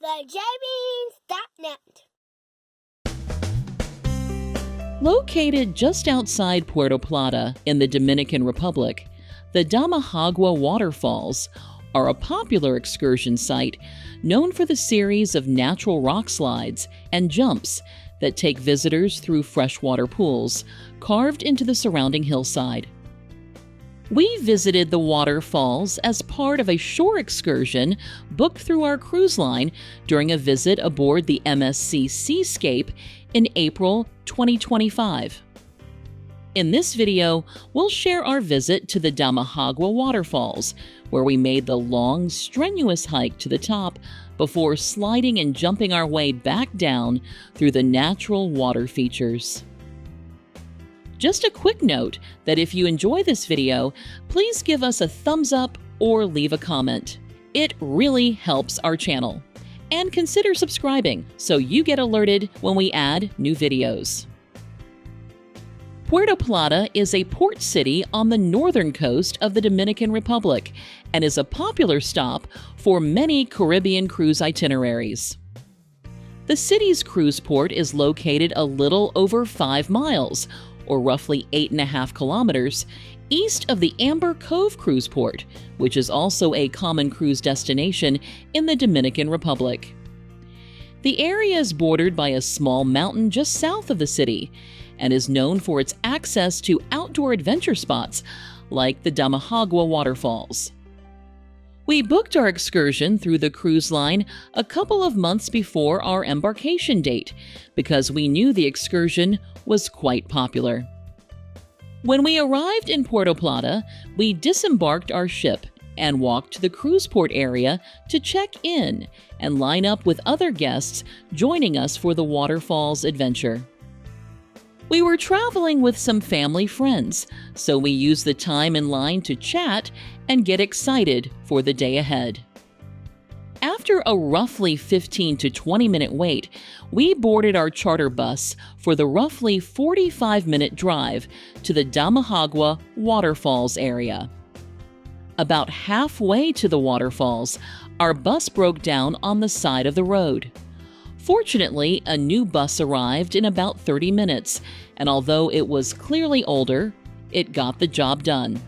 TheJbeans.net. Located just outside Puerto Plata in the Dominican Republic, the Damajagua Waterfalls are a popular excursion site known for the series of natural rock slides and jumps that take visitors through freshwater pools carved into the surrounding hillside. We visited the waterfalls as part of a shore excursion booked through our cruise line during a visit aboard the MSC Seascape in April 2025. In this video, we'll share our visit to the Damajagua Waterfalls, where we made the long, strenuous hike to the top before sliding and jumping our way back down through the natural water features. Just a quick note that if you enjoy this video, please give us a thumbs up or leave a comment. It really helps our channel. And consider subscribing so you get alerted when we add new videos. Puerto Plata is a port city on the northern coast of the Dominican Republic and is a popular stop for many Caribbean cruise itineraries. The city's cruise port is located a little over 5 miles, or roughly 8.5 kilometers, east of the Amber Cove Cruise Port, which is also a common cruise destination in the Dominican Republic. The area is bordered by a small mountain just south of the city and is known for its access to outdoor adventure spots like the Damajagua Waterfalls. We booked our excursion through the cruise line a couple of months before our embarkation date because we knew the excursion was quite popular. When we arrived in Puerto Plata, we disembarked our ship and walked to the cruise port area to check in and line up with other guests joining us for the Waterfalls Adventure. We were traveling with some family friends, so we used the time in line to chat and get excited for the day ahead. After a roughly 15 to 20-minute wait, we boarded our charter bus for the roughly 45-minute drive to the Damajagua Waterfalls area. About halfway to the waterfalls, our bus broke down on the side of the road. Fortunately, a new bus arrived in about 30 minutes, and although it was clearly older, it got the job done.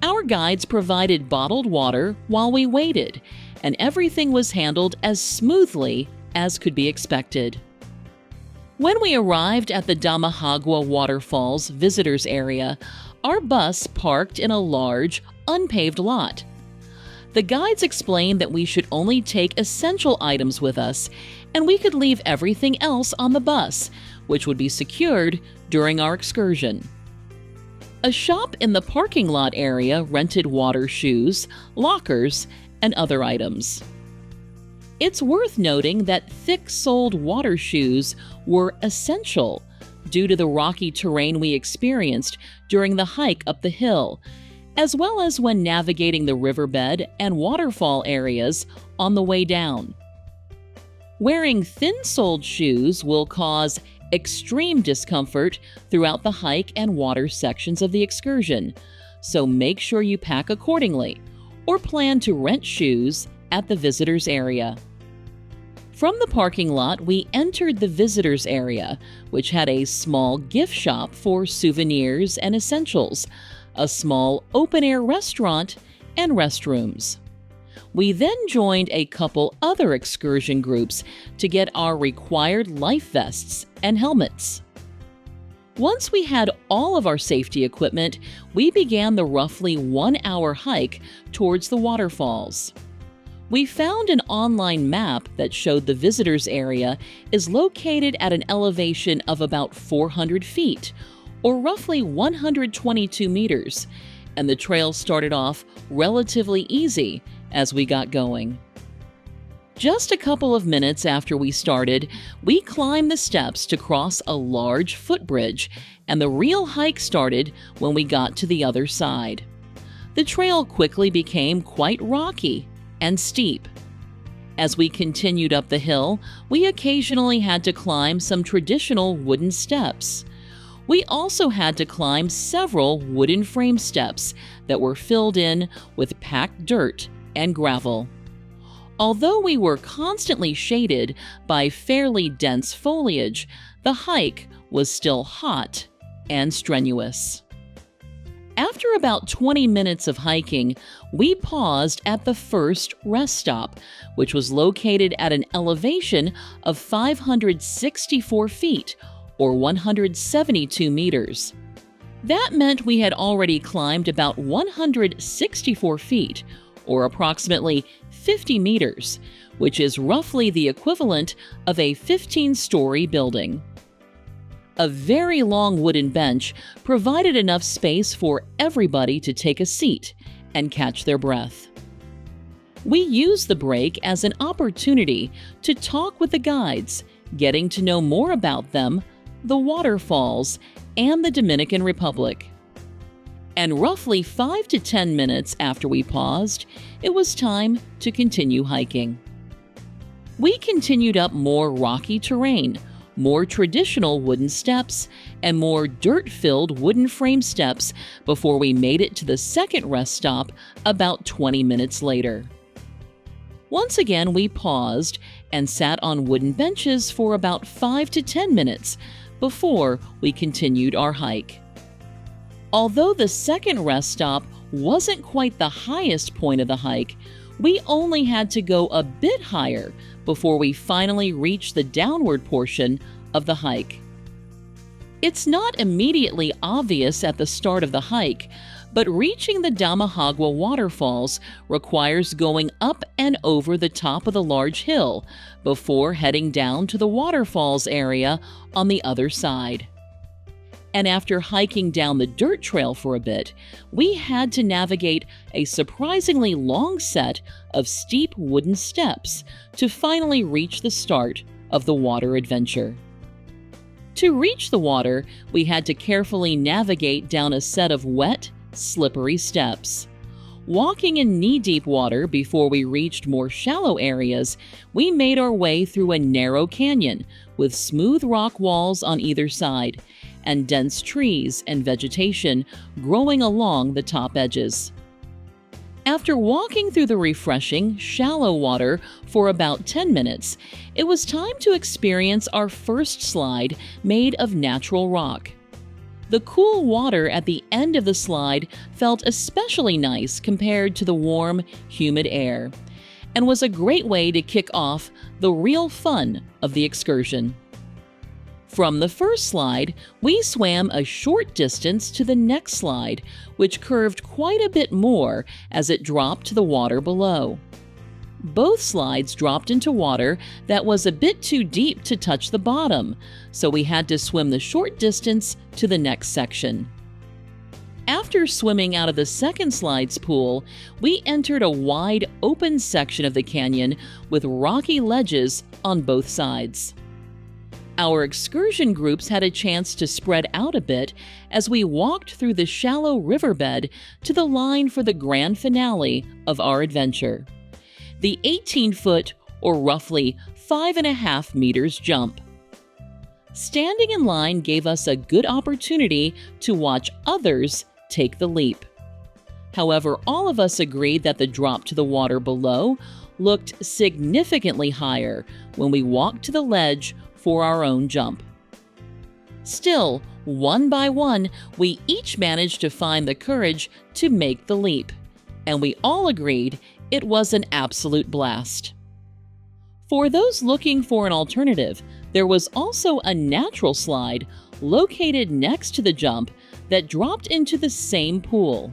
Our guides provided bottled water while we waited, and everything was handled as smoothly as could be expected. When we arrived at the Damajagua Waterfalls visitors area, our bus parked in a large, unpaved lot. The guides explained that we should only take essential items with us, and we could leave everything else on the bus, which would be secured during our excursion. A shop in the parking lot area rented water shoes, lockers, and other items. It's worth noting that thick-soled water shoes were essential due to the rocky terrain we experienced during the hike up the hill, as well as when navigating the riverbed and waterfall areas on the way down. Wearing thin-soled shoes will cause extreme discomfort throughout the hike and water sections of the excursion, so make sure you pack accordingly or plan to rent shoes at the visitors area. From the parking lot, we entered the visitors area, which had a small gift shop for souvenirs and essentials, a small open-air restaurant, and restrooms. We then joined a couple other excursion groups to get our required life vests and helmets. Once we had all of our safety equipment, we began the roughly 1-hour hike towards the waterfalls. We found an online map that showed the visitors area is located at an elevation of about 400 feet, or roughly 122 meters, and the trail started off relatively easy as we got going. Just a couple of minutes after we started, we climbed the steps to cross a large footbridge, and the real hike started when we got to the other side. The trail quickly became quite rocky and steep. As we continued up the hill, we occasionally had to climb some traditional wooden steps. We also had to climb several wooden frame steps that were filled in with packed dirt and gravel. Although we were constantly shaded by fairly dense foliage, the hike was still hot and strenuous. After about 20 minutes of hiking, we paused at the first rest stop, which was located at an elevation of 564 feet, or 172 meters. That meant we had already climbed about 164 feet, or approximately 50 meters, which is roughly the equivalent of a 15-story building. A very long wooden bench provided enough space for everybody to take a seat and catch their breath. We used the break as an opportunity to talk with the guides, getting to know more about them, the waterfalls, and the Dominican Republic. And roughly 5 to 10 minutes after we paused, it was time to continue hiking. We continued up more rocky terrain, more traditional wooden steps, and more dirt-filled wooden frame steps before we made it to the second rest stop about 20 minutes later. Once again, we paused and sat on wooden benches for about 5 to 10 minutes before we continued our hike. Although the second rest stop wasn't quite the highest point of the hike, we only had to go a bit higher before we finally reached the downward portion of the hike. It's not immediately obvious at the start of the hike, but reaching the Damajagua Waterfalls requires going up and over the top of the large hill before heading down to the waterfalls area on the other side. And after hiking down the dirt trail for a bit, we had to navigate a surprisingly long set of steep wooden steps to finally reach the start of the water adventure. To reach the water, we had to carefully navigate down a set of wet, slippery steps. Walking in knee-deep water before we reached more shallow areas, we made our way through a narrow canyon with smooth rock walls on either side and dense trees and vegetation growing along the top edges. After walking through the refreshing, shallow water for about 10 minutes, it was time to experience our first slide made of natural rock. The cool water at the end of the slide felt especially nice compared to the warm, humid air, and was a great way to kick off the real fun of the excursion. From the first slide, we swam a short distance to the next slide, which curved quite a bit more as it dropped to the water below. Both slides dropped into water that was a bit too deep to touch the bottom, so we had to swim the short distance to the next section. After swimming out of the second slide's pool, we entered a wide, open section of the canyon with rocky ledges on both sides. Our excursion groups had a chance to spread out a bit as we walked through the shallow riverbed to the line for the grand finale of our adventure, the 18-foot or roughly 5.5 meters jump. Standing in line gave us a good opportunity to watch others take the leap. However, all of us agreed that the drop to the water below looked significantly higher when we walked to the ledge for our own jump. Still, one by one, we each managed to find the courage to make the leap, and we all agreed it was an absolute blast. For those looking for an alternative, there was also a natural slide located next to the jump that dropped into the same pool.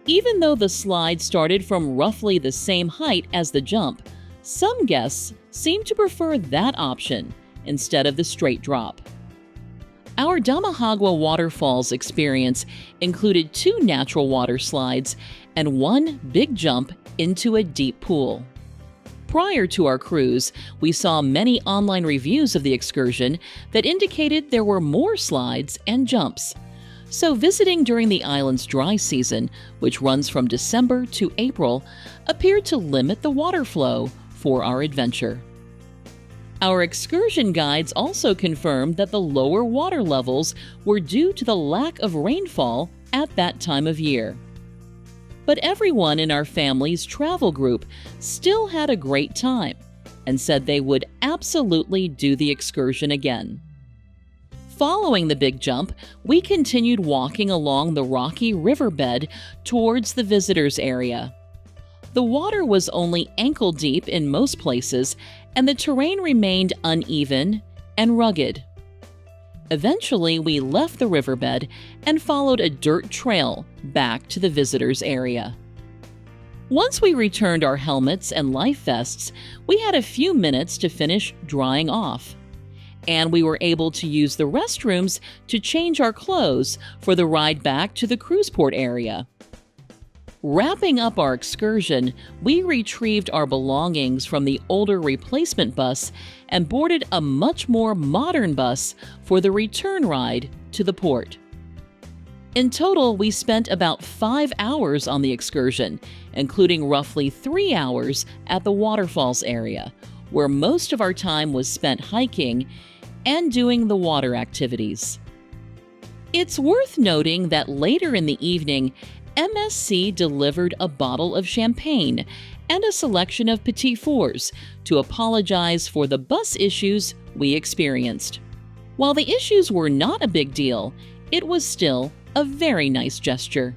Even though the slide started from roughly the same height as the jump, some guests seemed to prefer that option instead of the straight drop. Our Damajagua Waterfalls experience included 2 natural water slides and 1 big jump into a deep pool. Prior to our cruise, we saw many online reviews of the excursion that indicated there were more slides and jumps. So visiting during the island's dry season, which runs from December to April, appeared to limit the water flow for our adventure. Our excursion guides also confirmed that the lower water levels were due to the lack of rainfall at that time of year. But everyone in our family's travel group still had a great time and said they would absolutely do the excursion again. Following the big jump, we continued walking along the rocky riverbed towards the visitors area. The water was only ankle deep in most places, and the terrain remained uneven and rugged. Eventually, we left the riverbed and followed a dirt trail back to the visitors area. Once we returned our helmets and life vests, we had a few minutes to finish drying off, and we were able to use the restrooms to change our clothes for the ride back to the cruise port area. Wrapping up our excursion, we retrieved our belongings from the older replacement bus and boarded a much more modern bus for the return ride to the port. In total, we spent about 5 hours on the excursion, including roughly 3 hours at the waterfalls area, where most of our time was spent hiking and doing the water activities. It's worth noting that later in the evening, MSC delivered a bottle of champagne and a selection of petit fours to apologize for the bus issues we experienced. While the issues were not a big deal, it was still a very nice gesture.